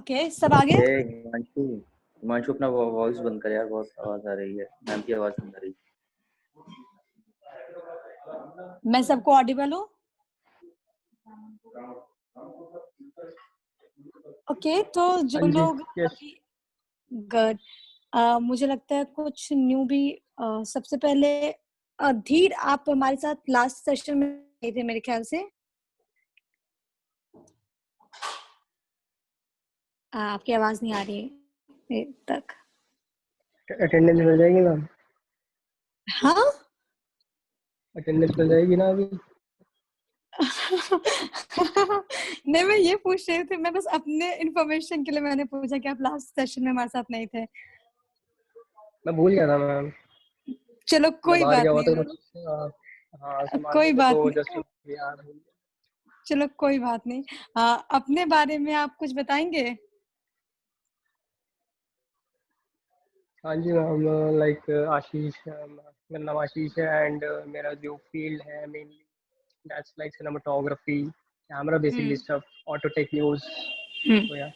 Okay, सब आगे। हिमांशु हिमांशु अपना वॉइस बंद कर यार, बहुत आवाज आ रही है, मैम की आवाज नहीं आ रही। मैं सबको ऑडिबल हूँ? ओके, तो जो लोग गुड, मुझे लगता है कुछ न्यू भी। सबसे पहले धीर, आप हमारे साथ लास्ट सेशन में गए थे मेरे ख्याल से। आपकी आवाज नहीं आ रही है मेरे तक। अटेंडेंस मिल जाएगी मैम? हाँ अटेंडेंस मिल जाएगी ना अभी? नहीं, मैं ये पूछ रही थी, मैं बस अपने इंफॉर्मेशन के लिए मैंने पूछा कि आप लास्ट सेशन में हमारे साथ नहीं थे। मैं भूल गया था मैम। चलो कोई बात नहीं, कोई बात नहीं, चलो कोई बात नहीं। अपने बारे में आप कुछ बताएंगे? हाँ जी मैम, लाइक आशीष, मेरा नाम आशीष है एंड मेरा जो फील्ड है mainly that's like cinematography, camera basically stuff, auto take use. So yeah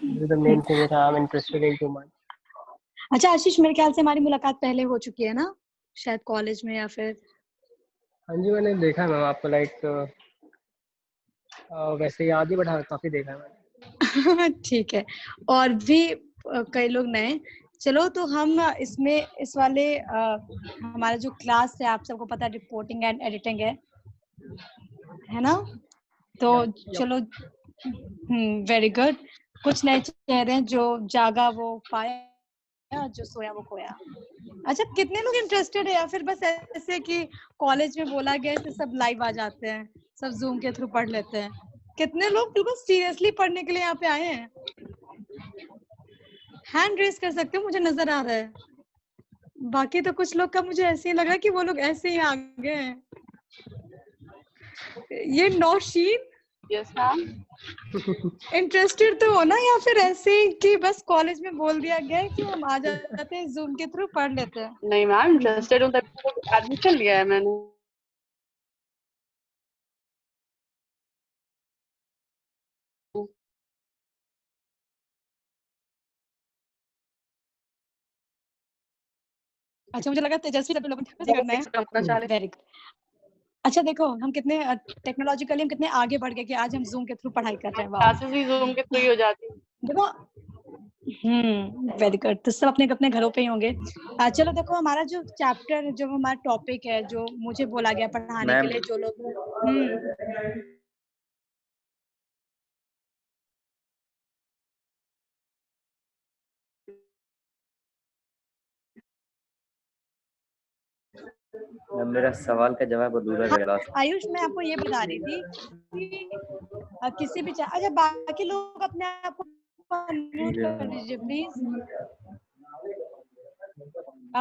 this is the main thing which I am interested in too much. अच्छा आशीष, मेरे ख्याल से हमारी मुलाकात पहले हो चुकी है ना, शायद कॉलेज में या फिर। हाँ जी, मैंने देखा है मैम आपको, लाइक वैसे याद ही बटा काफी देखा है मैंने। ठीक है, और भी कई लोग नए। चलो तो हम इसमें इस वाले हमारा जो क्लास है, आप सबको पता है, रिपोर्टिंग एंड एडिटिंग है ना? तो चलो, वेरी गुड। कुछ नए चेहरे हैं, जो जागा वो पाया, जो सोया वो खोया। अच्छा, कितने लोग इंटरेस्टेड है, या फिर बस ऐसे कि कॉलेज में बोला गया है सब लाइव आ जाते हैं, सब जूम के थ्रू पढ़ लेते हैं? कितने लोग बिल्कुल सीरियसली पढ़ने के लिए यहाँ पे आए हैं? हैंड रेस कर सकते हो, मुझे नजर आ रहा है। बाकी तो कुछ लोग का मुझे ऐसे ही लग रहा है कि वो लोग ऐसे ही आ गए हैं। ये नौशीन, यस मैम, इंटरेस्टेड तो हो ना, या फिर ऐसे ही कि बस कॉलेज में बोल दिया गया है कि हम आ जाते हैं, जूम के थ्रू पढ़ लेते हैं? नहीं मैम, इंटरेस्टेड हूँ, तभी तो एडमिशन लिया है मैंने। अच्छा, मुझे लगा तेजस्वी करना है। Very good. अच्छा देखो, हम कितने टेक्नोलॉजिकली हम कितने आगे बढ़ गए कि आज हम जूम के थ्रू पढ़ाई कर रहे हैं। क्लासेस भी जूम के थ्रू ही हो जाती है। देखो, वेरी गुड। तो सब अपने अपने घरों पे ही होंगे। चलो देखो, हमारा जो चैप्टर, जो हमारा टॉपिक है, जो मुझे बोला गया पढ़ाने के लिए, जो लोग मेरा सवाल का जवाब अधूरा रह गया। आयुष, मैं आपको ये बता रही थी कि किसी भी अच्छा, बाकी लोग अपने आप को म्यूट कर लीजिए प्लीज।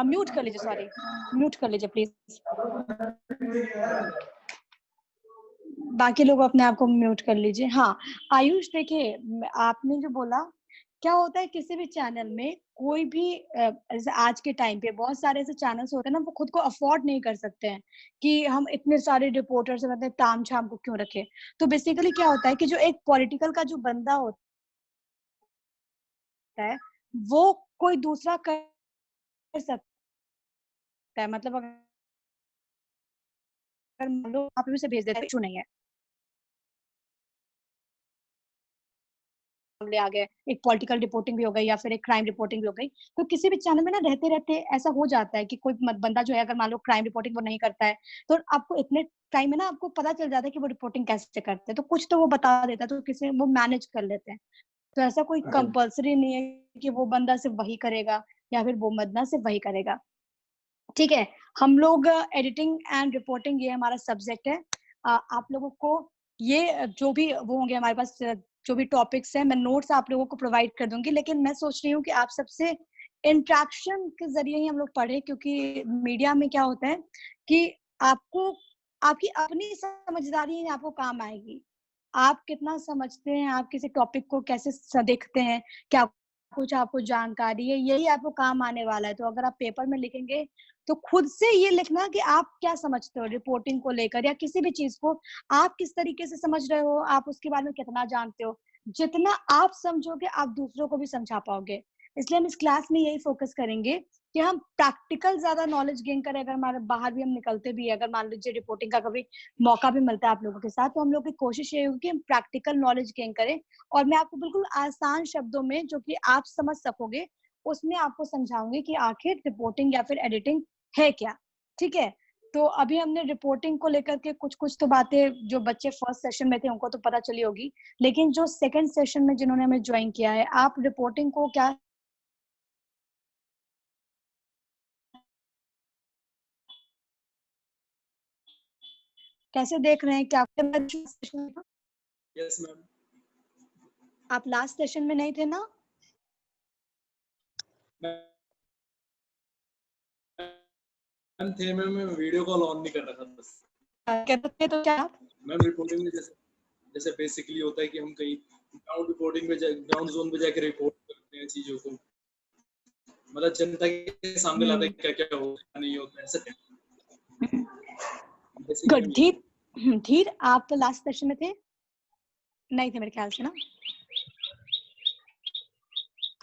म्यूट कर लीजिए, सॉरी, म्यूट कर लीजिए प्लीज। बाकी लोग अपने आप को म्यूट कर लीजिए। हाँ आयुष, देखिए, आपने जो बोला, क्या होता है किसी भी चैनल में, कोई भी जैसे आज के टाइम पे बहुत सारे ऐसे चैनल्स होते हैं ना, वो खुद को अफोर्ड नहीं कर सकते हैं कि हम इतने सारे रिपोर्टर्स से मतलब ताम झाम को क्यों रखें। तो बेसिकली क्या होता है कि जो एक पॉलिटिकल का जो बंदा होता है, वो कोई दूसरा कर सकता है। मतलब अगर मान लो आप उसे भेज देते, इशू नहीं है, मामले आ गए, एक पॉलिटिकल रिपोर्टिंग भी हो गई या फिर एक क्राइम रिपोर्टिंग भी हो गई, तो किसी भी चैनल में ना रहते रहते ऐसा हो जाता है कि कोई बंदा जो है, अगर मान लो क्राइम रिपोर्टिंग वो नहीं करता है, तो आपको इतने टाइम में ना आपको पता चल जाता है कि वो रिपोर्टिंग कैसे करते हैं, तो कुछ तो वो बता देता है, तो किसी वो मैनेज कर लेते हैं। तो ऐसा कोई कंपल्सरी नहीं है कि वो बंदा सिर्फ वही करेगा या फिर वो बंदा सिर्फ वही करेगा। ठीक है, हम लोग एडिटिंग एंड रिपोर्टिंग, ये हमारा सब्जेक्ट है। आप लोगों को ये जो भी वो होंगे हमारे पास, जो भी टॉपिक्स हैं, मैं नोट्स आप लोगों को प्रोवाइड कर दूंगी, लेकिन मैं सोच रही हूँ कि आप सबसे इंटरेक्शन के जरिए ही हम लोग पढ़े, क्योंकि मीडिया में क्या होता है कि आपको आपकी अपनी समझदारी आपको काम आएगी। आप कितना समझते हैं, आप किसी टॉपिक को कैसे देखते हैं, क्या कुछ आपको जानकारी है, यही आपको काम आने वाला है। तो अगर आप पेपर में लिखेंगे तो खुद से ये लिखना कि आप क्या समझते हो रिपोर्टिंग को लेकर या किसी भी चीज को, आप किस तरीके से समझ रहे हो, आप उसके बारे में कितना जानते हो। जितना आप समझोगे आप दूसरों को भी समझा पाओगे। इसलिए हम इस क्लास में यही फोकस करेंगे कि हम प्रैक्टिकल ज्यादा नॉलेज गेन करें। अगर हमारे बाहर भी हम निकलते भी है, अगर मान लीजिए रिपोर्टिंग का कभी मौका भी मिलता है आप लोगों के साथ, तो हम लोग की कोशिश ये होगी कि हम प्रैक्टिकल नॉलेज गेन करें। और मैं आपको बिल्कुल आसान शब्दों में जो कि आप समझ सकोगे उसमें आपको समझाऊंगी कि आखिर रिपोर्टिंग या फिर एडिटिंग है क्या। ठीक है, तो अभी हमने रिपोर्टिंग को लेकर के कुछ तो बातें जो बच्चे फर्स्ट सेशन में थे उनको तो पता चली होगी, लेकिन जो सेकंड सेशन में जिन्होंने हमें ज्वाइन किया है, आप रिपोर्टिंग को क्या कैसे देख रहे हैं? क्या यस मैम। आप लास्ट सेशन में नहीं थे ना? मैम थे, मैं वीडियो कॉल ऑन नहीं कर रहा था बस। कहते थे तो क्या मैम रिपोर्टिंग में जैसे बेसिकली होता है कि हम कहीं ग्राउंड रिपोर्टिंग में ग्राउंड जोन पे जाकर रिपोर्ट करते हैं चीजों को, मतलब जनता के सामने लाते हैं क्या क्या होता नहीं होता ऐसा। गुड। धीर आप तो लास्ट सेशन में थे नहीं थे मेरे ख्याल से ना?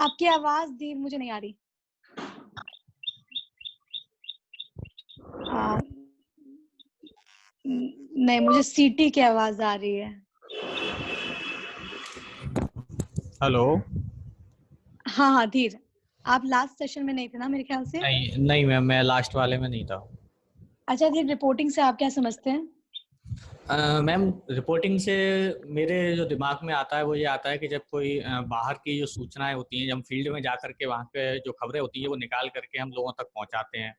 आपकी आवाज धीर मुझे नहीं आ रही। नहीं, मुझे सीटी की आवाज आ रही है। हेलो। हाँ धीर, आप लास्ट सेशन में नहीं थे ना मेरे ख्याल से? नहीं मैम, मैं लास्ट वाले में नहीं था। अच्छा धीर, रिपोर्टिंग से आप क्या समझते हैं? मैम रिपोर्टिंग से मेरे जो दिमाग में आता है वो ये आता है कि जब कोई बाहर की जो सूचनाएं होती हैं, जब हम फील्ड में जा करके वहाँ पे जो खबरें होती हैं वो निकाल करके हम लोगों तक पहुँचाते हैं,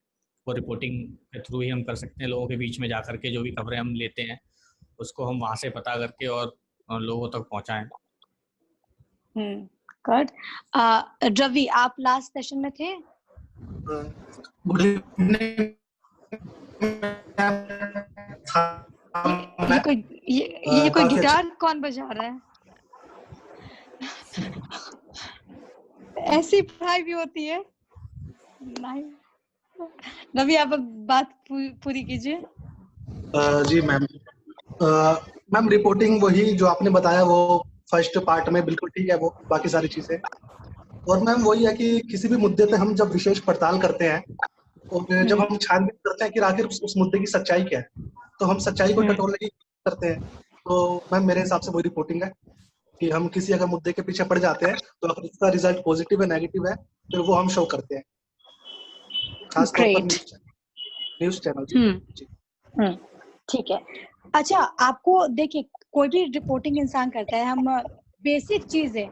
वो रिपोर्टिंग के थ्रू ही हम कर सकते हैं। लोगों के बीच में जा करके जो भी खबरें हम लेते हैं उसको हम वहाँ से पता करके और लोगों तक पहुँचाएं। गुड। रवि, आप लास्ट सेशन में थे? Good evening. ये कोई गिटार कौन बजा रहा है? ऐसी पढ़ाई भी होती है? नहीं। रवि, आप बात पूरी कीजिए। जी मैम। मैम रिपोर्टिंग वही जो आपने बताया वो फर्स्ट पार्ट में बिल्कुल ठीक है, वो बाकी सारी चीजें। और मैम वही है कि किसी भी मुद्दे पे हम जब विशेष पड़ताल करते हैं और जब हम छानबीन करते हैं कि आखिर उस मुद्दे की सच्चाई क्या है, तो हम सच्चाई को टटोलने की कोशिश करते हैं। तो मैम मेरे हिसाब से वही रिपोर्टिंग है कि हम किसी अगर मुद्दे के पीछे पड़ जाते हैं तो अगर उसका रिजल्ट पॉजिटिव है नेगेटिव है फिर वो हम शो करते हैं, खास तौर पर न्यूज चैनल। ठीक है। अच्छा, आपको देखिए कोई भी रिपोर्टिंग इंसान करता है, हम बेसिक चीजें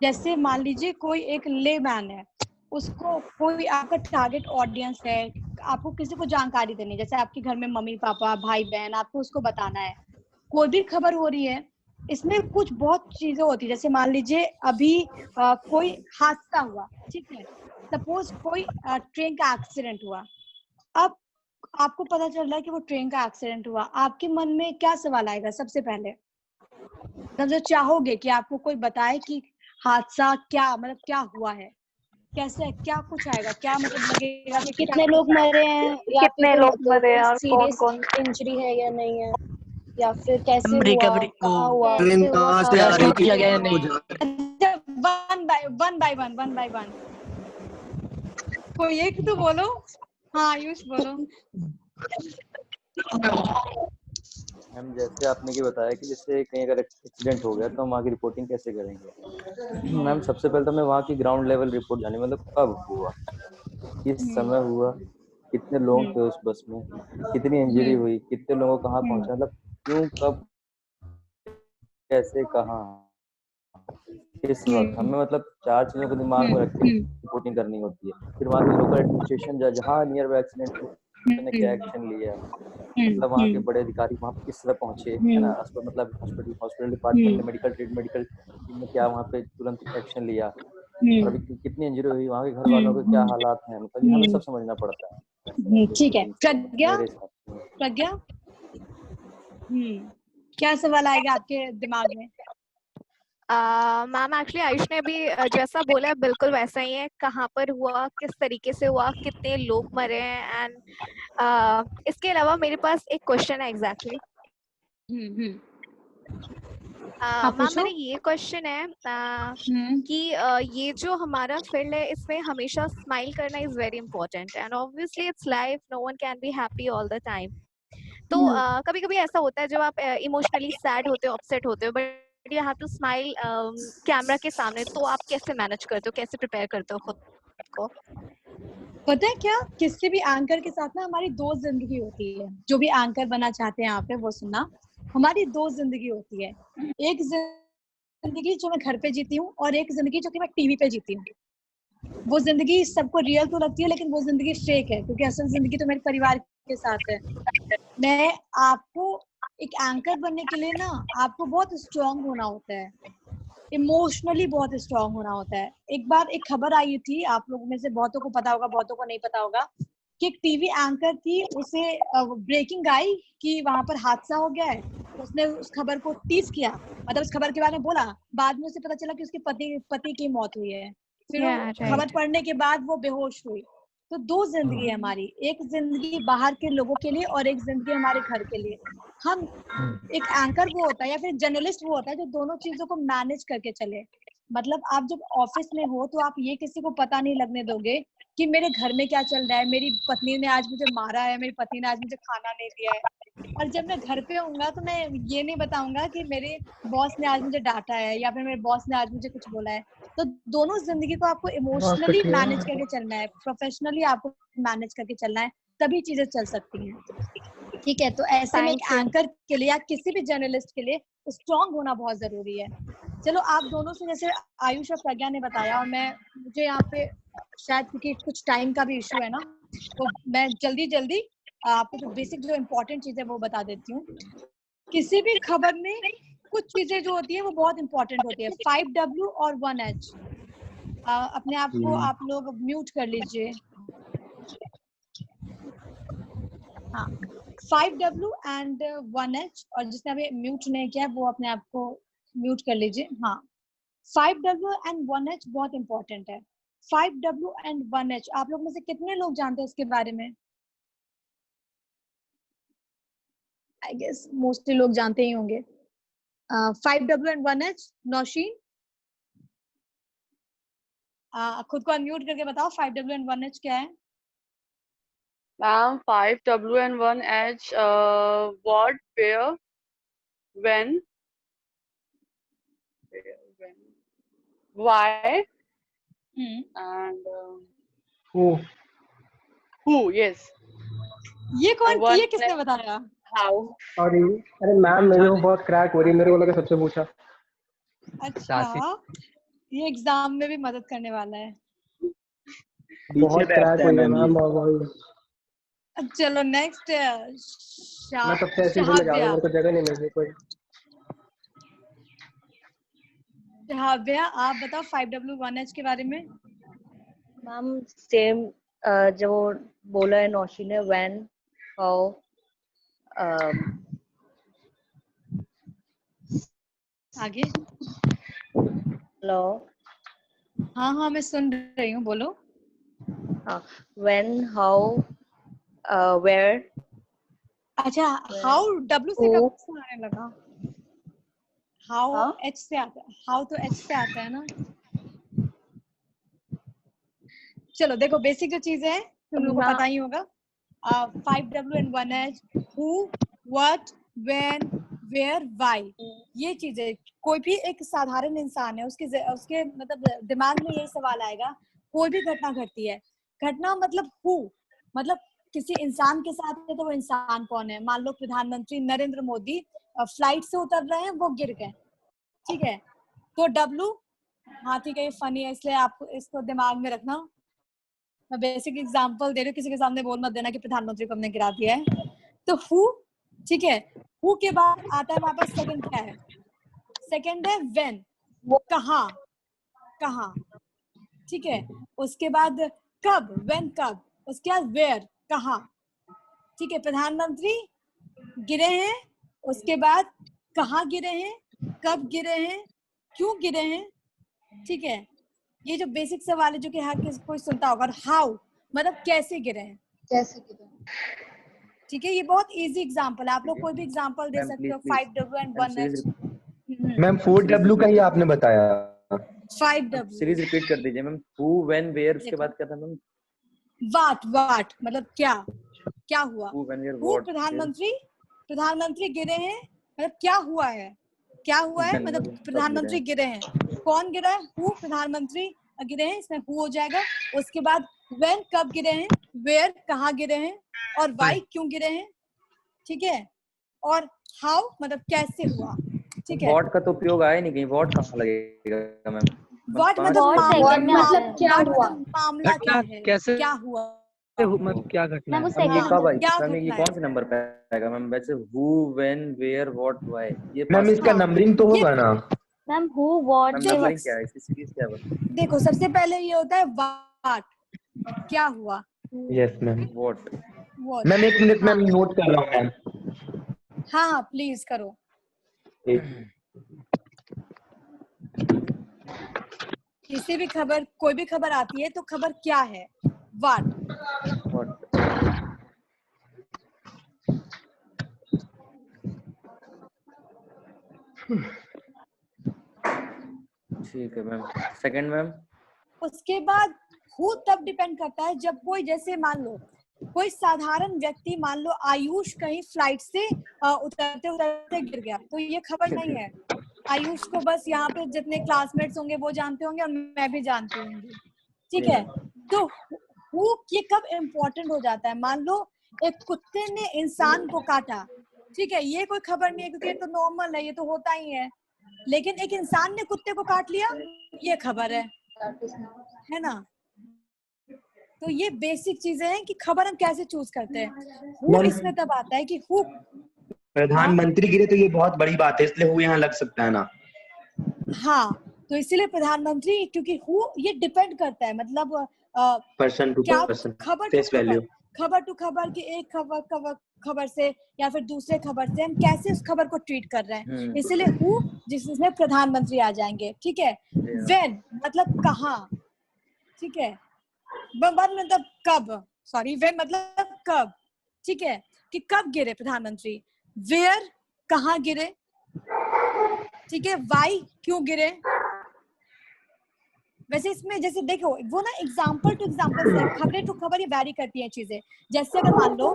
जैसे मान लीजिए कोई एक लेमैन है, उसको कोई आपका टारगेट ऑडियंस है, आपको किसी को जानकारी देनी है, जैसे आपके घर में मम्मी पापा भाई बहन, आपको उसको बताना है। कोई भी खबर हो रही है, इसमें कुछ बहुत चीजें होती है। जैसे मान लीजिए अभी कोई हादसा हुआ, ठीक है, सपोज कोई ट्रेन का एक्सीडेंट हुआ। अब आपको पता चल रहा है कि वो ट्रेन का एक्सीडेंट हुआ, आपके मन में क्या सवाल आएगा? सबसे पहले जब चाहोगे कि आपको कोई बताए कि हादसा क्या, मतलब क्या हुआ है, कैसे, क्या कुछ आएगा, क्या मतलब लगेगा कि कितने लोग मरे हैं, या कितने फिर लोग मरे हैं और सीरियस कौन इंजरी है या नहीं है, या फिर कैसे हुआ, रिकवरी कहाँ हुआ, ट्रेन कैसे हुआ, कहाँ से कहाँ आ रही स्टॉप किया गया है थी? नहीं। वन बाय वन कोई एक तो बोलो। हाँ आयुष बोलो। मैम जैसे आपने ये बताया कि जैसे कहीं अगर एक्सीडेंट हो गया तो हम वहाँ की रिपोर्टिंग कैसे करेंगे। मैम सबसे पहले तो हमें वहाँ की ग्राउंड लेवल रिपोर्ट जानी, मतलब कब हुआ, किस समय हुआ, कितने लोग थे उस बस में, कितनी इंजरी हुई, कितने लोगों को कहाँ पहुँचा, मतलब क्यों, कब, कैसे, कहाँ, किस वक्त। हमें मतलब 4 चीजों को दिमाग में रख के रिपोर्टिंग करनी होती है। फिर वहाँ के लोकल एडमिनिस्ट्रेशन जहाँ नियर बाय एक्सीडेंट ने क्या एक्शन लिया, मतलब वहाँ के बड़े अधिकारी वहाँ पे किस तरह पहुंचे, है ना, मतलब हॉस्पिटल डिपार्टमेंट ने मेडिकल टीम ने क्या वहाँ पे तुरंत एक्शन लिया, और अभी कितनी इंजरी हुई, वहाँ के घर वालों के क्या हालात हैं, मतलब ये हमें सब समझना पड़ता है। ठीक है। प्रज्ञा, क्या सवाल आएगा आपके दिमाग में? मैम एक्चुअली आयुष ने अभी जैसा बोला है बिल्कुल वैसा ही है, कहाँ पर हुआ, किस तरीके से हुआ, कितने लोग मरे हैं, एंड इसके अलावा मेरे पास एक क्वेश्चन है एग्जैक्टली। हाँ मैम पूछो। मेरा ये क्वेश्चन है कि ये जो हमारा फील्ड है इसमें हमेशा स्माइल करना is very important and obviously it's life, no one can be happy all the time. तो कभी कभी ऐसा होता है जब आप इमोशनली सैड होते हो, अपसेट होते हो, but you have to smile camera के सामने, तो आप कैसे मैनेज करते हो, कैसे प्रिपेयर करते हो खुद को? पता है क्या, किसी भी एंकर के साथ ना हमारी दो जिंदगी होती है। जो भी एंकर बनना चाहते हैं यहाँ पे वो सुनना, हमारी दो जिंदगी होती है। एक जिंदगी जो मैं घर पे जीती हूँ और एक जिंदगी जो कि मैं टीवी पे जीती हूँ। वो जिंदगी सबको रियल तो लगती है लेकिन वो जिंदगी फेक है, क्योंकि असल जिंदगी तो मेरे परिवार के साथ है। मैं आपको एक एंकर बनने के लिए ना आपको बहुत स्ट्रांग होना होता है, इमोशनली बहुत स्ट्रांग होना होता है। एक बार एक खबर आई थी, आप लोगों में से बहुतों को पता होगा, बहुतों को नहीं पता होगा, कि एक टीवी एंकर थी, उसे ब्रेकिंग आई कि वहां पर हादसा हो गया है। उसने उस खबर को टीज किया, मतलब उस खबर के बारे में बोला। बाद में उसे पता चला कि उसके पति की मौत हुई है। फिर खबर पढ़ने के बाद वो बेहोश हुई। तो दो जिंदगी है हमारी, एक जिंदगी बाहर के लोगों के लिए और एक जिंदगी हमारे घर के लिए। हम एक एंकर वो होता है या फिर जर्नलिस्ट वो होता है जो दोनों चीजों को मैनेज करके चले। मतलब आप जब ऑफिस में हो तो आप ये किसी को पता नहीं लगने दोगे कि मेरे घर में क्या चल रहा है, मेरी पत्नी ने आज मुझे मारा है, मेरी पति ने आज मुझे खाना नहीं दिया है। और जब मैं घर पे होऊंगा तो मैं ये नहीं बताऊंगा कि मेरे बॉस ने आज मुझे डांटा है या फिर मेरे बॉस ने आज मुझे कुछ बोला है। तो दोनों जिंदगी को आपको इमोशनली मैनेज करके चलना है, प्रोफेशनली आपको मैनेज करके चलना है, तभी चीजें चल सकती हैं। ठीक है, तो ऐसे में एक एंकर के लिए या किसी भी जर्नलिस्ट के लिए स्ट्रांग होना बहुत जरूरी है। चलो आप दोनों से, जैसे आयुष और प्रज्ञा ने बताया, और मुझे यहाँ पे शायद क्योंकि कुछ टाइम का भी इशू है ना, तो मैं जल्दी आपको जो बेसिक जो इम्पोर्टेंट चीज है वो बता देती हूँ। किसी भी खबर में कुछ चीजें जो होती है वो बहुत इंपॉर्टेंट होती है। 5W और 1H। अपने आप को आप लोग म्यूट कर लीजिए। हाँ, 5W एंड 1H, और जिसने अभी म्यूट नहीं किया वो अपने आप को म्यूट कर लीजिए। हाँ, 5W एंड 1H बहुत इंपॉर्टेंट है। 5W एंड 1H आप लोग में से कितने लोग जानते हैं इसके बारे में? आई गेस मोस्टली लोग जानते ही होंगे। 5W and 1H। नौशीन, खुद को अनम्यूट करके बताओ 5W एंड 1H क्या है? Ma'am, 5W and 1H, what, where, when, why, and who, yes. ये कौन, ये किसने बताया? How. सॉरी, अरे मैम मेरे को बहुत क्रैक हो रही है, मेरे को लगा सबसे पूछा। अच्छा, ये एग्जाम में भी मदद करने वाला है। बहुत क्रैक हुई है मैम। चलो नेक्स्ट, मैं सबसे ऐसे ही जा रहा हूं, मेरे को जगह नहीं मिल रही कोई। शहाबिया, आप बताओ 5W 1H के बारे में। मैम सेम जो बोला है नौशी ने, व्हेन, हाउ, आगे। हेलो। हाँ मैं सुन रही हूँ, बोलो। हाँ, व्हेन, हाउ, वेयर। अच्छा, हाउ W से कब से आने लगा? हाउ H से आता है, हाउ तो H से आता है ना। चलो देखो, बेसिक जो चीजें हैं तुम लोगों को पता ही होगा। 5W and 1H, who, what, when, where, why। ये चीजें कोई भी एक साधारण इंसान है उसके मतलब दिमाग में यही सवाल आएगा। कोई भी घटना घटती है, घटना मतलब who, मतलब किसी इंसान के साथ है तो वो इंसान कौन है। मान लो प्रधानमंत्री नरेंद्र मोदी फ्लाइट से उतर रहे हैं, वो गिर गए, ठीक है, तो W। हाँ ठीक है, ये फनी है इसलिए आपको इसको दिमाग में रखना। मैं बेसिक एग्जांपल दे रही हूँ, किसी के सामने बोल मत देना कि प्रधानमंत्री को हमने गिरा दिया है। तो हु, ठीक है, हु के बाद आता है हमारे पास सेकंड क्या है? सेकंड है व्हेन, वो कहाँ, ठीक है। उसके बाद कब, व्हेन कब। उसके बाद वेयर, कहाँ, ठीक है। प्रधानमंत्री गिरे हैं, उसके बाद कहाँ गिरे हैं, कब गिरे हैं, क्यों गिरे हैं, ठीक है, ये जो बेसिक सवाल है जो कि हर किसी कोई सुनता होगा। और हाउ मतलब कैसे गिरे हैं, कैसे गिरे, ठीक है, ये बहुत इजी एग्जांपल है, आप लोग कोई भी एग्जांपल दे मैम सकते प्लीज हो। Please 5W and ma'am 1H। Ma'am 4W का ही आपने बताया। 5W सीरीज रिपीट कर दीजिए मैम। हु व्हेन वेयर उसके देखो, बाद क्या था मैम? वाट मतलब क्या हुआ। Who when where who what प्रधानमंत्री गिरे हैं मतलब क्या हुआ है, मतलब प्रधानमंत्री गिरे हैं, कौन गिरा है, हु प्रधानमंत्री गिरे हैं, इसमें हु हो जाएगा। उसके बाद व्हेन कब गिरे हैं, वेयर कहाँ गिरे हैं, और वाई क्यों गिरे हैं, ठीक है, और हाउ मतलब कैसे हुआ, ठीक है। व्हाट का तो उपयोग आया नहीं कहीं, व्हाट कहाँ लगेगा मैम? व्हाट मतलब क्या हुआ, मामला क्या है, कैसे क्या हुआ, मतलब क्या घटना है? ये कब आई, क्या मैम ये घटना कौन से नंबर पे आएगा मैम? वैसे who when where what why ये मैम इसका नंबरिंग तो होगा ना? Ma'am who what ma'am numbering क्या है, इसकी सीरीज क्या है? देखो सबसे पहले ये होता है व्हाट, क्या हुआ, yes ma'am. What ma'am 1 minute ma'am note कर रहा हूँ मैम। हाँ प्लीज करो। किसी भी खबर, कोई भी खबर आती है तो खबर क्या है, व्हाट। ठीक है मैम। सेकंड मैम, उसके बाद हु तब डिपेंड करता है जब कोई, जैसे मान लो कोई साधारण व्यक्ति, मान लो आयुष कहीं फ्लाइट से उतरते उतरते गिर गया, तो ये खबर नहीं है। आयुष को बस यहाँ पे जितने क्लासमेट्स होंगे वो जानते होंगे और मैं भी जानती होंगी, ठीक है। तो हु ये कब इम्पोर्टेंट हो जाता है, मान लो एक कुत्ते ने इंसान को काटा, ठीक है, ये कोई खबर नहीं है क्योंकि ये तो नॉर्मल है, ये तो होता ही है। लेकिन एक इंसान ने कुत्ते को काट लिया, ये खबर है ना। तो ये बेसिक चीजें हैं कि खबर हम कैसे चूज करते हैं। हु इसमें तब आता है कि हु प्रधानमंत्री गिरे तो ये बहुत बड़ी बात है, इसलिए हु यहाँ लग सकता है ना। हाँ, तो इसीलिए प्रधानमंत्री, क्योंकि हु ये डिपेंड करता है, मतलब person to person, face value, खबर टू खबर की एक खबर से या फिर दूसरे खबर से हम कैसे उस खबर को ट्रीट कर रहे हैं, इसीलिए हु जिसमें प्रधानमंत्री आ जाएंगे, ठीक है। व्हेन मतलब कहाँ, ठीक है, मतलब कब, सॉरी, व्हेन मतलब कब, ठीक है, कि कब गिरे प्रधानमंत्री, वेयर कहाँ गिरे, ठीक है, वाई क्यों गिरे। वैसे इसमें जैसे देखो वो ना एग्जाम्पल टू एग्जाम्पल है, खबरें टू खबर ये वैरी करती हैं चीजें। जैसे अगर मान लो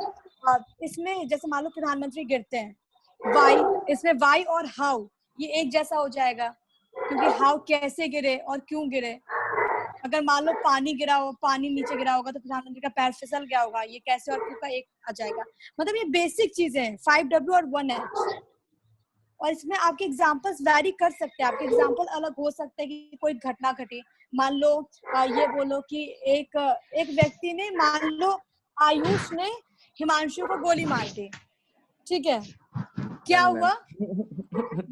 इसमें जैसे मान लो प्रधानमंत्री गिरते हैं, वाई, इसमें वाई और हाउ ये एक जैसा हो जाएगा, क्योंकि हाउ कैसे गिरे और क्यों गिरे। अगर मान लो पानी गिरा हो, पानी नीचे गिरा होगा तो प्रधानमंत्री का पैर फिसल गया होगा, ये कैसे और क्यों का एक आ जाएगा। मतलब ये बेसिक चीजें हैं, 5W और 1H। और इसमें आपके एग्जाम्पल्स वैरी कर सकते हैं, आपके एग्जाम्पल अलग हो सकते हैं कि कोई घटना घटी, मान लो ये बोलो कि एक व्यक्ति ने, मान लो आयुष ने हिमांशु को गोली मार दी, ठीक है, क्या हुआ,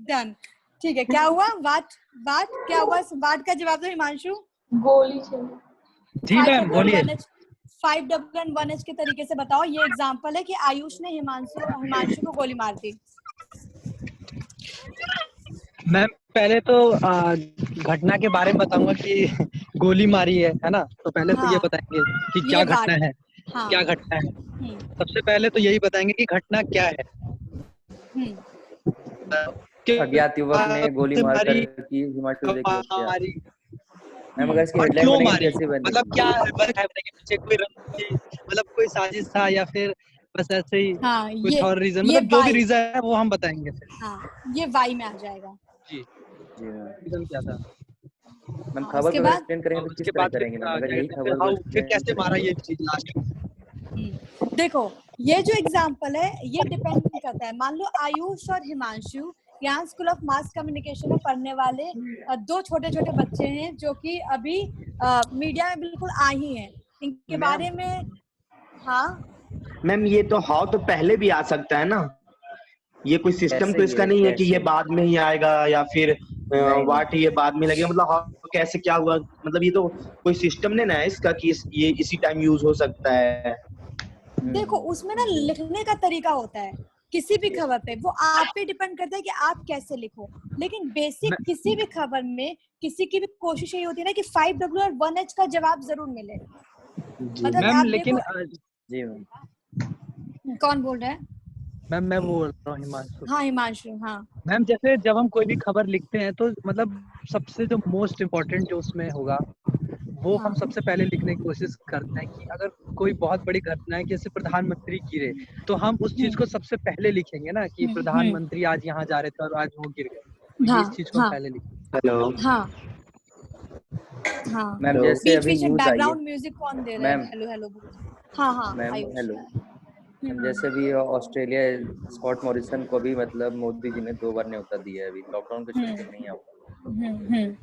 डन, ठीक है, क्या हुआ, वाट क्या हुआ, वाट का जवाब दो हिमांशु। गोली चली। जी मैम बोलिए। 5W and 1H के तरीके से बताओ। ये एग्जाम्पल है कि आयुष ने हिमांशु को गोली मार दी। मैम पहले तो घटना के बारे में बताऊंगा कि गोली मारी है ना, तो पहले तो ये बताएंगे कि क्या घटना है, क्या घटना है। सबसे पहले तो यही बताएंगे कि घटना क्या है। अज्ञात युवक ने गोली मारकर की हिमांशु की हत्या। मैम अगर इसकी हेडलाइन बनेगी कैसे बनेगी, मतलब क्या है पीछे, कोई मतलब कोई साजिश था या फिर बस ऐसे ही कुछ और रीजन, मतलब जो भी रीजन है वो हम बताएंगे फिर। हाँ, ये वाई में आ जाएगा। जी रीजन क्या था मैम, खबर को एक्सप्लेन करेंगे तो किस तरह करेंगे मैम, अगर यही खबर फिर कैसे मारा ये चीज लास्ट में। देखो ये जो एग्जांपल है ये डिपेंड करता है, मान लो आयुष और हिमांशु यहाँ स्कूल ऑफ मास कम्युनिकेशन में पढ़ने वाले दो छोटे छोटे बच्चे हैं जो कि अभी मीडिया में बिल्कुल आ ही हैं, इनके बारे में। हाँ मैम ये तो हाउ तो पहले भी आ सकता है ना, ये कोई सिस्टम तो इसका नहीं है कि ये बाद में ही आएगा या फिर वाट ये बाद में लगेगा, मतलब हाउ कैसे क्या हुआ, मतलब ये तो कोई सिस्टम नहीं ना है इसका कि ये इसी टाइम यूज हो सकता है। देखो उसमें ना लिखने का तरीका होता है, किसी भी खबर पे, वो आप पे डिपेंड करता है कि आप कैसे लिखो। लेकिन बेसिक किसी भी खबर में किसी की भी कोशिश यही होती है ना कि 5W और 1H का जवाब जरूर मिले। मतलब मैम आप लेकिन देखो, जी मैम। कौन बोल रहा है? मैम मैं बोल रहा हूँ हिमांशु। हाँ हिमांशु, हाँ। मैम जैसे जब हम कोई भी खबर लिखते हैं तो मतलब सबसे जो मोस्ट इम्पोर्टेंट जो उसमें होगा वो हम सबसे पहले लिखने की कोशिश करते हैं कि अगर कोई बहुत बड़ी घटना है कि जैसे प्रधानमंत्री गिरे तो हम उस चीज को सबसे पहले लिखेंगे ना कि प्रधानमंत्री आज यहाँ जा रहे थे और आज वो गिर गए, तो ये इस चीज को हम पहले लिखेंगे। हेलो हाँ हाँ। मैम जैसे बीच अभी बीच में न्यूज आई है बैकग्राउंड म्यूजिक कौन दे रहा है? मैम, हेलो हेलो बोल। हाँ हाँ मैम आयुष। हेलो मैम, जैसे भी ऑस्ट्रेलिया स्कॉट मॉरिसन को भी मतलब मोदी जी ने 2 बार न्योता दिया है अभी लॉकडाउन के चलते नहीं आ पाया।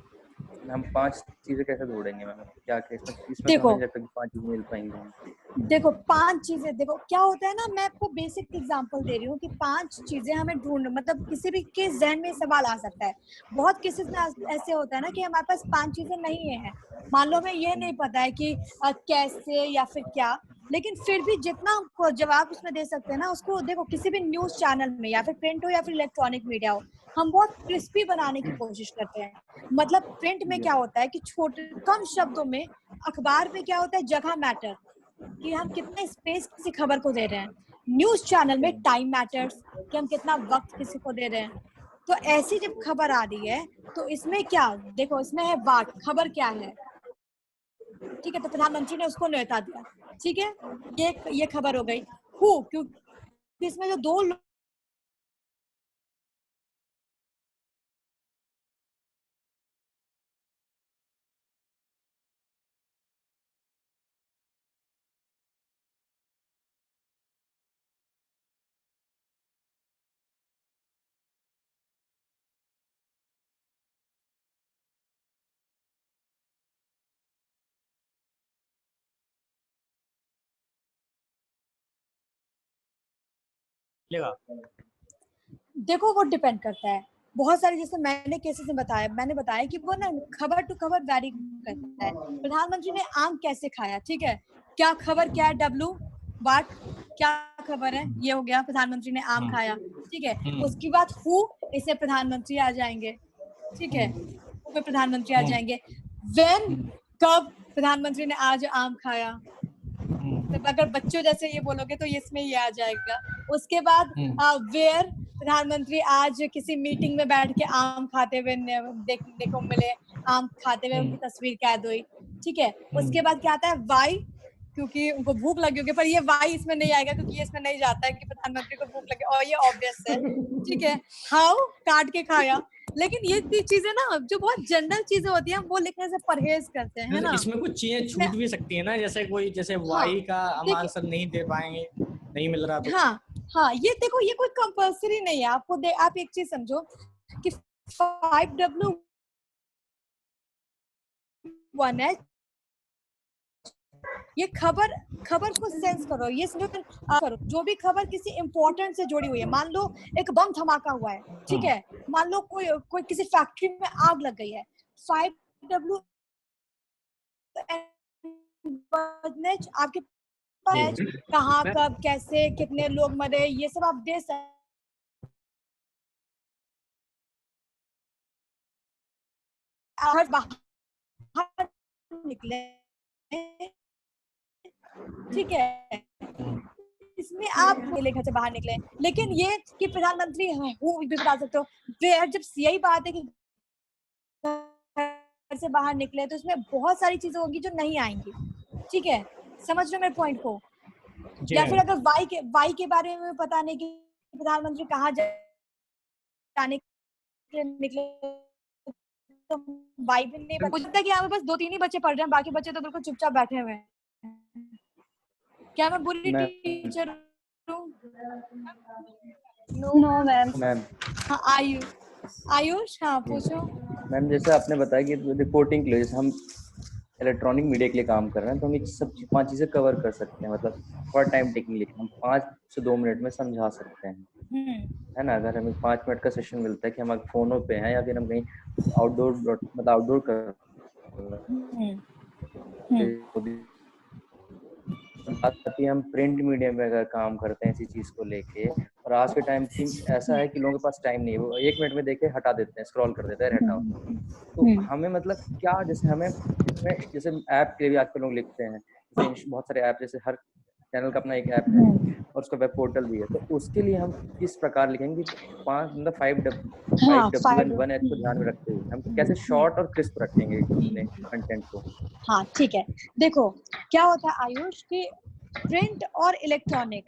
हम 5 चीजें कैसे ढूंढेंगे मैम? क्या क्या इसमें तो हमें नहीं लगता कि 5 चीजें मिल पाएंगी। देखो 5 चीजें, देखो क्या होता है ना, मैं आपको बेसिक एग्जांपल दे रही हूँ कि 5 चीजें हमें ढूंढ, मतलब किसी भी के जहन में सवाल आ सकता है। बहुत केसेस में ऐसे होता है ना कि हमारे पास 5 चीजें नहीं है, मान लो हमें ये नहीं पता है कि कैसे या फिर क्या, लेकिन फिर भी जितना हमको जवाब उसमें दे सकते हैं ना, उसको देखो किसी भी न्यूज चैनल में या फिर प्रिंट हो या फिर इलेक्ट्रॉनिक मीडिया हो, हम बहुत क्रिस्पी बनाने की कोशिश करते हैं। मतलब प्रिंट में क्या होता है कि छोटे कम शब्दों में, अखबार में क्या होता है जगह मैटर, कि हम कितने स्पेस किसी खबर को दे रहे हैं। न्यूज चैनल में टाइम मैटर्स, कि हम कितना वक्त किसी को दे रहे हैं। तो ऐसी जब खबर आ रही है तो इसमें क्या, देखो इसमें है बात, खबर क्या है, ठीक है, तो प्रधानमंत्री ने उसको न्योता दिया, ठीक है, ये खबर हो गई। हु, क्योंकि इसमें जो 2 देखो वो डिपेंड करता है, बहुत सारे, जैसे मैंने केसेस में बताया, मैंने बताया कि वो ना खबर टू खबर वैरी करता है। प्रधानमंत्री ने आम कैसे खाया, ठीक है, क्या खबर क्या है, डब्लू वाट क्या खबर है, ये हो गया प्रधानमंत्री ने आम खाया, ठीक है। उसके बाद हु, इसे प्रधानमंत्री आ जाएंगे, ठीक है, पे प्रधानमंत्री आ जाएंगे। व्हेन, कब प्रधानमंत्री ने आज आम खाया, तो अगर बच्चों जैसे ये बोलोगे तो इसमें ये आ जाएगा। उसके बाद वेयर, प्रधानमंत्री आज किसी मीटिंग में बैठ के आम खाते हुए देखने को मिले, आम खाते हुए उनकी तस्वीर कैद हुई, ठीक है। उसके बाद क्या आता है, वाई, क्योंकि उनको भूख लगी होगी, पर ये वाई इसमें नहीं आएगा क्योंकि ये इसमें नहीं जाता है कि प्रधानमंत्री को भूख लगे, और ये ऑब्वियस है, ठीक है। हाउ, काट के खाया। लेकिन ये चीजें ना जो बहुत जनरल चीजें होती हैं वो लिखने से परहेज करते हैं, है ना। इसमें कुछ चीजें छूट भी सकती है ना, जैसे कोई जैसे वाई का हम आंसर नहीं दे पाएंगे, नहीं मिल रहा तो। हाँ ये देखो, ये कोई कंपल्सरी नहीं है आपको, आप एक चीज समझो कि 5W 1H, ये खबर को सेंस करो, ये करो, जो भी खबर किसी इंपॉर्टेंट से जुड़ी हुई है, मान लो एक बम धमाका हुआ है, ठीक है, मान लो कोई किसी फैक्ट्री में आग लग गई है, 5W आपके पास कहाँ, कब, कैसे, कितने लोग मरे, ये सब आप दे सकते, बाहर निकले, ठीक है, इसमें आप घर से बाहर निकले। लेकिन ये कि प्रधानमंत्री हैं वो भी बता सकते हो, जब यही बात है कि घर से बाहर निकले तो इसमें बहुत सारी चीजें होंगी जो नहीं आएंगी, ठीक है, समझ रहे मेरे पॉइंट को। या फिर अगर वाई के बारे में पता नहीं कि प्रधानमंत्री कहाँ जाने के लिए निकले, तो वाई भी नहीं पता, मुझे लगता है कि यहाँ पे बस 2-3 ही बच्चे पढ़ रहे हैं, बाकी बच्चे तो बिल्कुल चुपचाप बैठे हुए हैं। क्या मैं बुरी टीचर हूँ? No ma'am. हाँ आयुष, हाँ पूछो। मैम जैसे आपने बताया कि रिपोर्टिंग के लिए, जैसे हम इलेक्ट्रॉनिक मीडिया के लिए काम कर रहे हैं तो हम ये सब 5 चीजें कवर कर सकते हैं, मतलब थोड़ा टाइम टेकिंग लिखना, हम 5 से 2 मिनट में समझा सकते हैं, है ना। अगर हमें 5 मिनट का सेशन मिलता है कि हम फोनों पे हैं या फिर हम कहीं आउटडोर कर बात आती है हम प्रिंट मीडिया में अगर काम करते हैं इसी चीज को लेके, और आज के टाइम ऐसा है कि लोगों के पास टाइम नहीं है, वो 1 मिनट में देखे हटा देते हैं, स्क्रॉल कर देते हैं, हटाओ। तो हमें मतलब क्या, जैसे हमें इसमें जैसे ऐप के लिए भी आजकल लोग लिखते हैं, जैसे बहुत सारे ऐप, जैसे हर चैनल का अपना एक ऐप है और उसका वेब पोर्टल भी है, तो उसके लिए हम किस प्रकार लिखेंगे? 5W1H को ध्यान में रखते हुए हम कैसे शॉर्ट और क्रिस्प रखेंगे अपने कंटेंट को? हाँ ठीक है, देखो क्या होता है आयुष कि प्रिंट और इलेक्ट्रॉनिक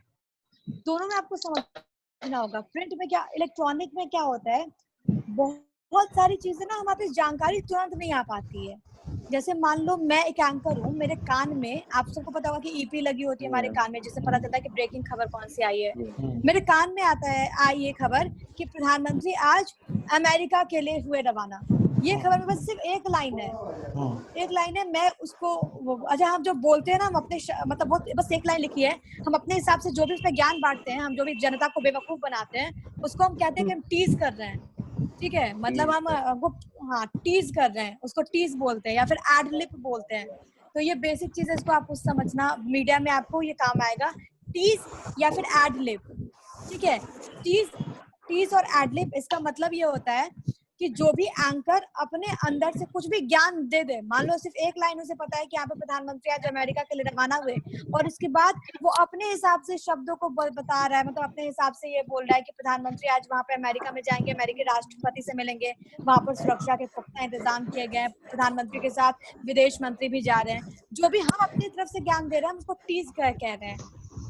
दोनों में आपको समझना होगा। प्रिंट में क्या, इलेक्ट्रॉनिक में क्या होता है, बहुत सारी चीजें ना हमारे पास जानकारी तुरंत नहीं आ पाती है। जैसे मान लो मैं एक एंकर हूँ, मेरे कान में, आप सबको पता होगा कि ईपी लगी होती है हमारे कान में, जिससे पता चलता है कि ब्रेकिंग खबर कौन सी आई है। मेरे कान में आई ये खबर कि प्रधानमंत्री आज अमेरिका के लिए हुए रवाना। ये खबर में बस सिर्फ एक लाइन है, मैं उसको, अच्छा हम जो बोलते हैं ना, हम अपने मतलब बस एक लाइन लिखी है, हम अपने हिसाब से जो भी उसमें ज्ञान बांटते हैं, हम जो भी जनता को बेवकूफ बनाते हैं, उसको हम कहते हैं कि हम टीज कर रहे हैं। ठीक है, मतलब हम हाँ टीज कर रहे हैं, उसको टीज बोलते हैं या फिर एड लिप बोलते हैं। तो ये बेसिक चीज है, इसको आपको समझना, मीडिया में आपको ये काम आएगा, टीज या फिर एड लिप। ठीक है, टीज और एड लिप, इसका मतलब ये होता है कि जो भी एंकर अपने अंदर से कुछ भी ज्ञान दे दे, मान लो सिर्फ एक लाइन उसे पता है कि यहाँ पे प्रधानमंत्री आज अमेरिका के लिए रवाना हुए, और इसके बाद वो अपने हिसाब से शब्दों को बता रहा है, मतलब अपने हिसाब से ये बोल रहा है कि प्रधानमंत्री आज वहाँ पे अमेरिका में जाएंगे, अमेरिकी राष्ट्रपति से मिलेंगे, वहां पर सुरक्षा के पुख्ता इंतजाम किए गए, प्रधानमंत्री के साथ विदेश मंत्री भी जा रहे हैं। जो भी हम अपनी तरफ से ज्ञान दे रहे हैं, हम उसको टीज कह रहे हैं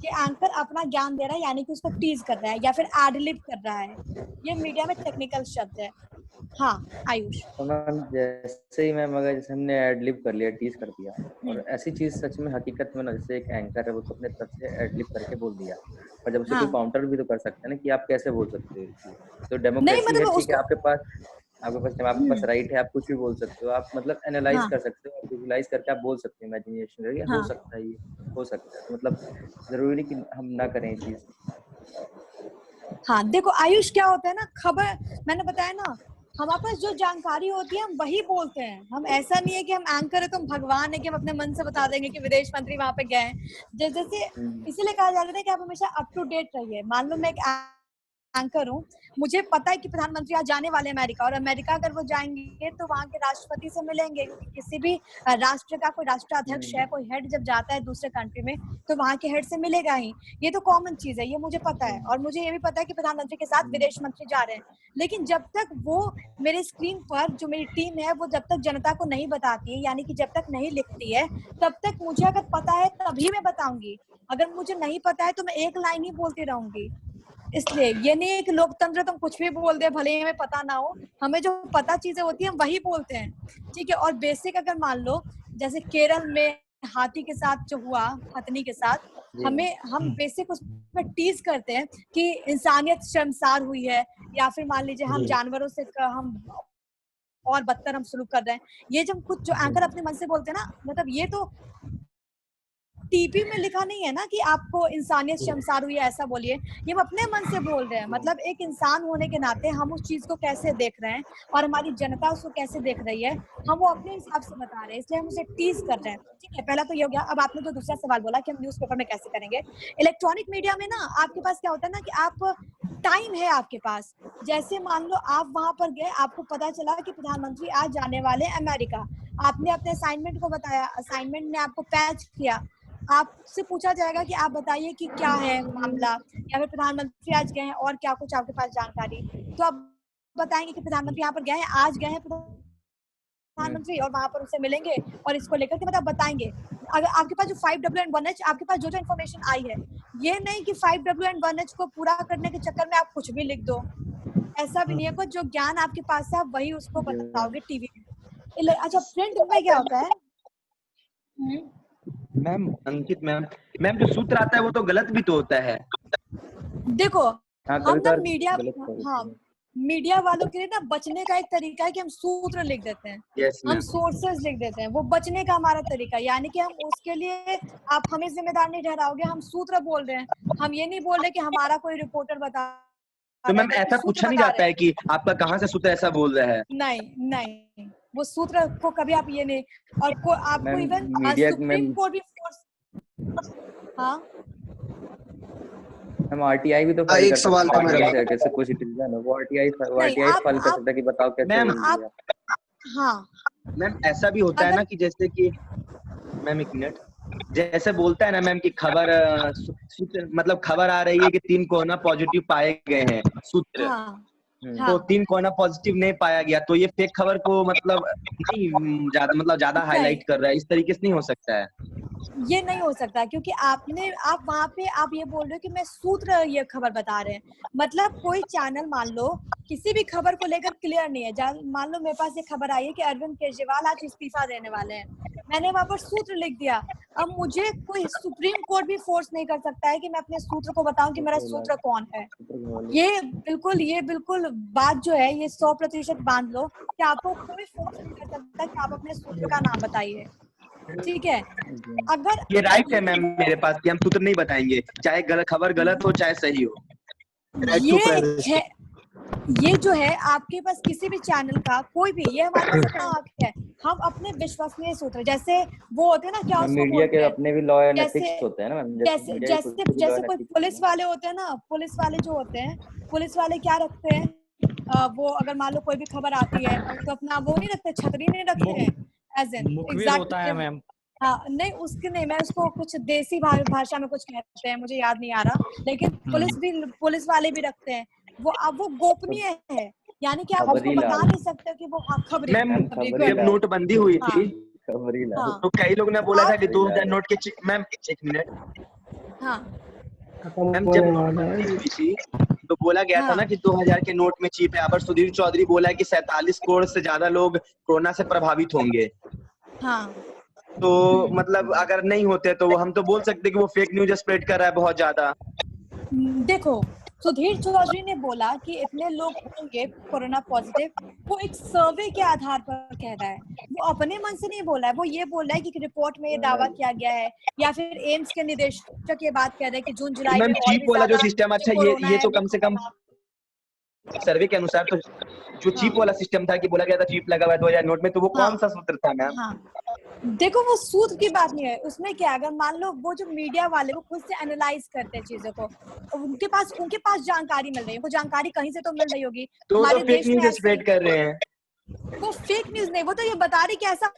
कि एंकर अपना ज्ञान दे रहा है, यानी कि उसको टीज कर रहा है या फिर एडलिप कर रहा है। ये मीडिया में टेक्निकल शब्द है। हाँ आयुष, तो मैम जैसे ही मैम अगर जैसे हमने एडलिप कर लिया, टीज कर दिया, और ऐसी चीज सच में हकीकत में ना, जैसे एक एंकर है वो तो अपने तरफ से एडलिप करके बोल दिया, और जब उसे कोई काउंटर भी तो कर सकते हैं ना कि आप कैसे बोल सकते हो, तो डेमोक्रेसी है, ठीक है, आपके पास राइट है, आप कुछ भी बोल सकते हो, आप मतलब एनालाइज कर सकते हो, विजुलाइज करके आप बोल सकते हो, इमेजिनेशन करके हो सकता है, ये हो सकता है, तो मतलब जरूरी नहीं कि हम ना करें ये चीज। हाँ देखो आयुष, क्या होता है ना, खबर मैंने बताया ना, हमारे पास जो जानकारी होती है हम वही बोलते हैं। हम ऐसा नहीं है कि हम एंकर है तो हम भगवान है कि हम अपने मन से बता देंगे कि विदेश मंत्री वहां पे गए। जैसे इसीलिए कहा जाता है कि आप हमेशा अप टू डेट रहिए। मान लो मैं एक एंकर हूँ, मुझे पता है कि प्रधानमंत्री आज जाने वाले अमेरिका, और अमेरिका अगर वो जाएंगे तो वहाँ के राष्ट्रपति से मिलेंगे, क्योंकि किसी भी राष्ट्र का कोई राष्ट्राध्यक्ष है, कोई हेड जब जाता है दूसरे कंट्री में तो वहाँ के हेड से मिलेगा ही। ये तो कॉमन चीज है, ये मुझे पता है, और मुझे ये भी पता है कि प्रधानमंत्री के साथ विदेश मंत्री जा रहे हैं। लेकिन जब तक वो मेरे स्क्रीन पर जो मेरी टीम है वो जब तक जनता को नहीं बताती है, यानी कि जब तक नहीं लिखती है, तब तक मुझे अगर पता है तभी मैं बताऊंगी। अगर मुझे नहीं पता है तो मैं एक लाइन ही बोलती रहूंगी। इसलिए ये नहीं है कि लोकतंत्र तुम कुछ भी बोल दे, भले ही हमें पता ना हो, हमें जो पता चीजें होती है हम वही बोलते हैं। ठीक है, और बेसिक अगर मान लो जैसे केरल में हाथी के साथ जो हुआ, हथनी के साथ, हम बेसिक उसमें टीज करते हैं कि इंसानियत शर्मसार हुई है, या फिर मान लीजिए हम जानवरों से हम और बदतर हम सलूक कर रहे हैं। ये जब कुछ जो एंकर अपने मन से बोलते हैं ना, मतलब ये तो टीपी में लिखा नहीं है ना कि आपको इंसानियत शर्मसार हुई है ऐसा बोलिए, ये हम अपने मन से बोल रहे हैं। मतलब एक इंसान होने के नाते हम उस चीज को कैसे देख रहे हैं और हमारी जनता उसको कैसे देख रही है, हम वो अपने हिसाब से बता रहे हैं, इसलिए हम उसे टीज कर रहे हैं। ठीक है, पहला तो ये हो गया। अब आपने जो दूसरा सवाल बोला कि हम न्यूज़पेपर में कैसे करेंगे, इलेक्ट्रॉनिक मीडिया में ना आपके पास क्या होता है ना कि आप टाइम है आपके पास। जैसे मान लो आप वहां पर गए, आपको पता चला कि प्रधानमंत्री आज जाने वाले अमेरिका, आपने अपने असाइनमेंट को बताया, असाइनमेंट ने आपको पैच किया, आपसे पूछा जाएगा कि आप बताइए कि क्या है मामला, या फिर प्रधानमंत्री आज गए हैं और क्या कुछ आपके पास जानकारी, तो आप बताएंगे कि प्रधानमंत्री यहाँ पर गए हैं, आज गए हैं प्रधानमंत्री, और वहां पर उनसे मिलेंगे और इसको लेकर के मतलब बताएंगे। अगर आपके पास जो 5W and 1H, आपके पास जो इन्फॉर्मेशन आई है, ये नहीं कि 5W and 1H को पूरा करने के चक्कर में आप कुछ भी लिख दो, ऐसा भी नहीं है। कुछ जो ज्ञान आपके पास है आप वही उसको बताओगे टीवी में। अच्छा, प्रिंट में क्या होता है मैम? अंकित मैम जो सूत्र आता है वो तो गलत भी तो होता है। देखो हम ना मीडिया वालों के लिए ना बचने का एक तरीका है कि हम सूत्र लिख देते हैं। हम सोर्सेज लिख देते हैं, वो बचने का हमारा तरीका है। यानी कि हम उसके लिए आप हमें जिम्मेदार नहीं ठहराओगे, हम सूत्र बोल रहे हैं, हम ये नहीं बोल रहे कि हमारा कोई रिपोर्टर बता। तो मैम ऐसा पूछा नहीं जाता है कि आपका कहाँ से सूत्र ऐसा बोल रहा है? नहीं, वो सूत्र को कभी आप ये नहीं, और आपको इवन सुप्रीम कोर्ट भी हाँ हम आरटीआई भी तो फाइल एक कर सवाल सकते था हैं मेरा। जैसे जैसे कोई सिटीजन है वो आरटीआई नहीं फाइल कर सकता है कि बताओ कैसे मैम होगी आप हाँ मैम ऐसा भी होता है ना कि जैसे कि मैम एक मिनट, जैसे बोलता है ना मैम कि खबर सूत्र मतलब खबर आ रही है कि 3 कोरोना पॉजिटिव पाए गए हैं सूत्र, हाँ तो हाँ 3 कोरोना पॉजिटिव नहीं पाया गया, तो ये फेक खबर को मतलब नहीं ज्यादा नहीं हाईलाइट कर रहा है, इस तरीके से नहीं हो सकता है। ये नहीं हो सकता क्योंकि आप वहाँ पे आप ये बोल रहे हो कि मैं सूत्र ये खबर बता रहे हैं, मतलब कोई चैनल मान लो किसी भी खबर को लेकर क्लियर नहीं है। मान लो मेरे पास ये खबर आई है कि अरविंद केजरीवाल आज इस्तीफा देने वाले हैं, मैंने वहां पर सूत्र लिख दिया। अब मुझे कोई सुप्रीम कोर्ट भी फोर्स नहीं कर सकता है कि मैं अपने सूत्र को बताऊं कि मेरा सूत्र कौन है। ये बिल्कुल बात जो है ये 100% बांध लो कि आपको कोई फोर्स नहीं कर सकता कि आप अपने सूत्र का नाम बताइए, ठीक है। अगर ये राइट है मैम मेरे पास कि हम सूत्र नहीं बताएंगे, चाहे खबर गलत हो चाहे सही हो। ये जो है आपके पास किसी भी चैनल का कोई भी, ये हमारे पास अपना हक है, हम अपने विश्वसनीय सूत्र जैसे वो होते हैं ना, क्या उसको मीडिया बोलते के हैं, अपने भी लॉ एंड जैसे एथिक्स होते हैं ना मैम, जैसे जैसे कोई पुलिस वाले होते हैं ना, पुलिस वाले जो होते हैं, पुलिस वाले क्या रखते हैं, वो अगर मान लो कोई भी खबर आती है तो अपना वो नहीं रखते, छतरी नहीं रखते हैं, एज एन मुखबिर होता है मैम। हाँ नहीं उसके नहीं, मैं उसको कुछ देसी भाषा में कुछ कहते हैं, मुझे याद नहीं आ रहा, लेकिन पुलिस वाले भी रखते हैं। वो गोपनीय है, यानी कि आप उसको बता नहीं सकते कि वो खबरी। जब नोटबंदी हुई थी तो कई लोग ने बोला था कि 2000 नोट के मैम एक मिनट मैम जब नोटबंदी हुई थी तो बोला गया था ना कि 2000 के नोट में चिप है, पर सुधीर चौधरी बोला कि 47 करोड़ से ज्यादा लोग कोरोना से प्रभावित होंगे। तो मतलब अगर नहीं होते तो हम तो बोल सकते कि वो फेक न्यूज स्प्रेड कर रहा है बहुत ज्यादा। देखो सुधीर चौधरी ने बोला कि इतने लोग होंगे कोरोना पॉजिटिव, वो एक सर्वे के आधार पर कह रहा है, वो अपने मन से नहीं बोला है। वो ये बोल रहा है कि रिपोर्ट में ये दावा किया गया है, या फिर एम्स के निदेशक ये बात कह रहे हैं कि जून जुलाई में और भी वाला जो ज्यादा सिस्टम अच्छा ये तो कम से कम सर्वे के अनुसार तो जो चीप वाला सिस्टम था कि बोला गया था चीप लगा हुआ है 2000 नोट में, तो वो कौन सा सूत्र था मैम? देखो वो सूत्र की बात नहीं है, उसमें क्या अगर मान लो वो जो मीडिया वाले वो खुद से एनालाइज करते हैं चीजों को, उनके पास जानकारी मिल रही है, वो जानकारी कहीं से तो मिल रही होगी। तो फेक न्यूज स्प्रेड कर रहे हैं। वो फेक न्यूज नहीं, वो तो ये बता रही कि ऐसा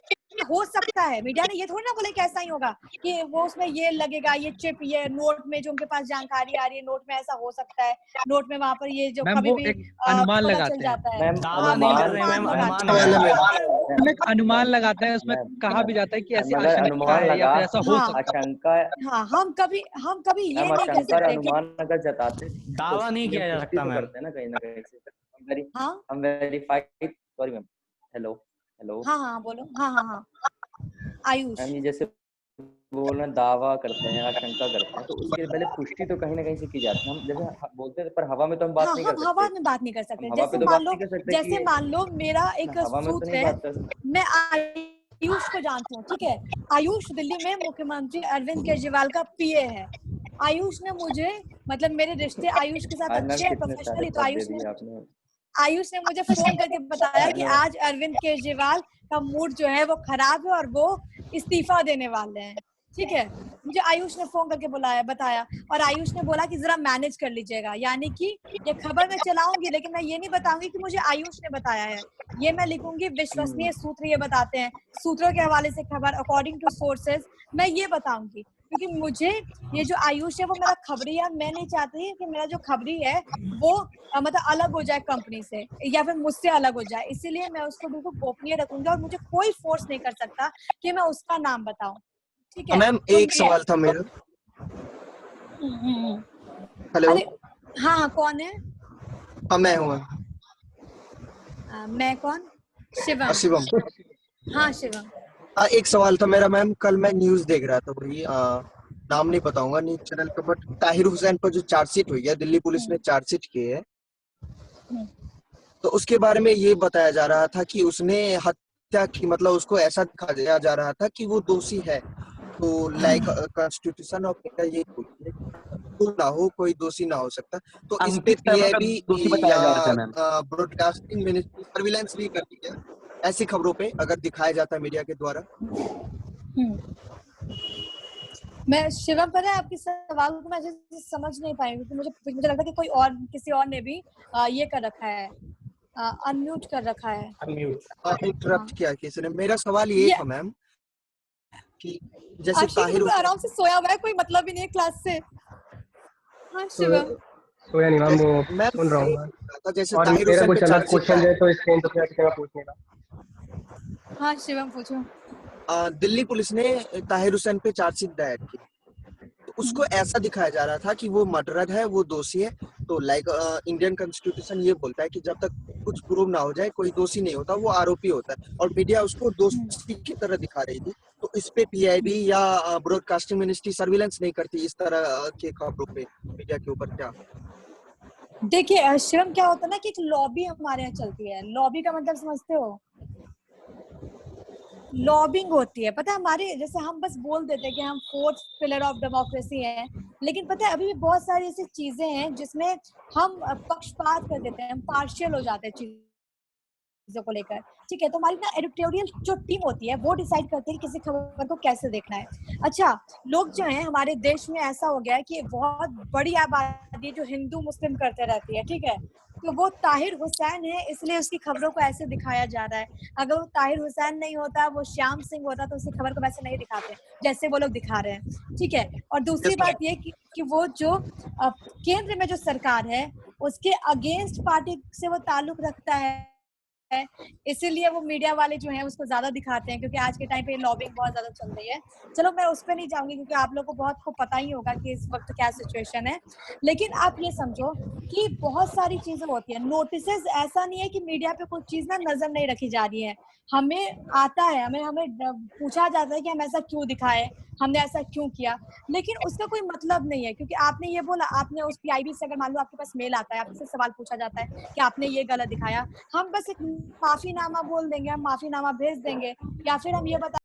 हो सकता है। मीडिया ने ये थोड़ी ना बोले कि ऐसा ही होगा, कि वो उसमें ये लगेगा, ये चिप, ये नोट में जो उनके पास जानकारी आ रही है, नोट में ऐसा हो सकता है, नोट में वहां पर ये जो कभी भी अनुमान पता लगाते चल जाता है। अनुमान लगाते हैं, उसमें कहा भी जाता है कि ऐसी आशंका है या फिर ऐसा हो सकता है। हाँ हम कभी ये नहीं कह सकते, अनुमान अगर जताते दावा नहीं किया जा सकता मैम, करते हैं ना कहीं ना कहीं से। हम वेरीफाइड, सॉरी मैम, हेलो हाँ बोलो, हाँ आयुष मैम, ये जैसे बोलना दावा करते हैं, आशंका करते हैं, तो उसके पहले पुष्टि तो कहीं ना कहीं से की जाती है। हम जैसे बोलते हैं पर हवा में तो हम बात नहीं कर सकते। हवा में बात नहीं कर सकते। जैसे मान लो मेरा एक सूत्र है, मैं आयुष को जानती हूँ, ठीक है। आयुष दिल्ली में मुख्यमंत्री अरविंद केजरीवाल का पीए है। आयुष ने मुझे, मतलब मेरे रिश्ते आयुष के साथ अच्छे हैं प्रोफेशनली, तो आयुष ने मुझे फोन करके बताया कि आज अरविंद केजरीवाल का मूड जो है वो खराब है और वो इस्तीफा देने वाले हैं, ठीक है। मुझे आयुष ने फोन करके बताया, और आयुष ने बोला कि जरा मैनेज कर लीजिएगा, यानी कि ये खबर मैं चलाऊंगी लेकिन मैं ये नहीं बताऊंगी कि मुझे आयुष ने बताया है, ये मैं लिखूंगी विश्वसनीय सूत्र ये बताते हैं, सूत्रों के हवाले से खबर अकॉर्डिंग टू सोर्सेज मैं ये बताऊंगी, क्योंकि मुझे ये जो आयुष है वो मेरा खबरी है। मैं नहीं चाहती कि मेरा जो खबरी है वो मतलब अलग हो जाए कंपनी से या फिर मुझसे अलग हो जाए, इसीलिए मैं उसको बिल्कुल गोपनीय रखूंगी और मुझे कोई फोर्स नहीं कर सकता कि मैं उसका नाम बताऊं, ठीक है। मैम एक सवाल था मेरा। हेलो, हाँ कौन है? मैं हूँ। मैं कौन? शिवम। हाँ शिवम। एक सवाल था मेरा मैम, कल मैं न्यूज देख रहा था, वही नाम नहीं बताऊंगा न्यूज चैनल का, बट ताहिर हुसैन पर जो चार्जशीट हुई है, दिल्ली पुलिस ने चार्जशीट की है, तो उसके बारे में ये बताया जा रहा था कि उसने हत्या की, मतलब उसको ऐसा दिखाया जा रहा था कि वो दोषी है। तो लाइक कॉन्स्टिट्यूशन ऑफ इंडिया ये ना हो, कोई दोषी ना हो सकता, तो इस पे पीआईबी या ब्रॉडकास्टिंग मिनिस्ट्री सर्विलांस भी करती है ऐसी खबरों पे अगर दिखाया जाता है मीडिया के द्वारा। मैं शिवम, पता है आपके सवाल को मैं अच्छे से समझ नहीं पाई, क्योंकि मुझे लगता है कि कोई और किसी और ने भी ये कर रखा है, अनम्यूट कर रखा है। इंटरप्ट किया किसी ने। मेरा सवाल ये था मैम कि जैसे ताहिर आराम से सोया हुआ है, कोई मतलब ही नहीं है क्लास से। हाँ शिवम। सोया नहीं मैम, वो सुन रहा हूँ मैं। जैसे और ताहिर मेरा हुसैन कुछ पे अलग चार्जशीट क्वेश्चन है तो स्क्रीन पे मैं पूछने का। हाँ शिवम पूछो। दिल्ली पुलिस ने ताहिर हुसैन पे चार्जशीट दायर की, तो उसको ऐसा दिखाया जा रहा था कि वो मर्डरर है, वो दोषी है। तो लाइक इंडियन कॉन्स्टिट्यूशन ये बोलता है कि जब तक कुछ प्रूव ना हो जाए कोई दोषी नहीं होता, वो आरोपी होता है, और मीडिया उसको दोषी की तरह दिखा रही थी। तो इस पे पीआईबी या ब्रॉडकास्टिंग मिनिस्ट्री सर्विलेंस नहीं करती इस तरह के खबरों पे मीडिया के ऊपर? क्या देखिए शिवम, क्या होता है ना कि एक लॉबी हमारे यहाँ चलती है। लॉबी का मतलब समझते हो? लॉबिंग होती है, पता है हमारे, जैसे हम बस बोल देते हैं कि हम फोर्थ पिलर ऑफ डेमोक्रेसी है, लेकिन पता है अभी भी बहुत सारी ऐसी चीजें हैं जिसमें हम पक्षपात कर देते हैं, हम पार्शियल हो जाते हैं चीजों को लेकर। ठीक है, तो हमारी ना एडिटोरियल जो टीम होती है वो डिसाइड करती है कि किसी खबर को कैसे देखना है। अच्छा, लोग जो हैं हमारे देश में ऐसा हो गया है कि बहुत बड़ी आबादी जो हिंदू मुस्लिम करते रहती है, ठीक है, तो वो ताहिर हुसैन है इसलिए उसकी खबरों को ऐसे दिखाया जा रहा है। अगर वो ताहिर हुसैन नहीं होता, वो श्याम सिंह होता, तो उसकी खबर को वैसे नहीं दिखाते जैसे वो लोग दिखा रहे हैं। ठीक है, और दूसरी बात ये कि वो जो केंद्र में जो सरकार है उसके अगेंस्ट पार्टी से वो ताल्लुक रखता है, इसीलिए वो मीडिया वाले जो हैं उसको ज्यादा दिखाते हैं, क्योंकि आज के टाइम पे लॉबिंग बहुत ज्यादा चल रही है। चलो मैं उस पर नहीं जाऊंगी क्योंकि आप लोग को बहुत को पता ही होगा कि इस वक्त क्या सिचुएशन है, लेकिन आप ये समझो कि बहुत सारी चीजें होती है। नोटिसेस, ऐसा नहीं है कि मीडिया पे कुछ चीज ना नजर नहीं रखी जा रही है, हमें आता है, हमें पूछा जाता है कि हम ऐसा क्यों दिखाए, हमने ऐसा क्यों किया, लेकिन उसका कोई मतलब नहीं है। क्योंकि आपने ये बोला, आपने उस पीआईबी से अगर मान लो आपके पास मेल आता है, आपसे सवाल पूछा जाता है कि आपने ये गलत दिखाया, हम बस एक माफीनामा बोल देंगे, हम माफीनामा भेज देंगे, या फिर हम ये बता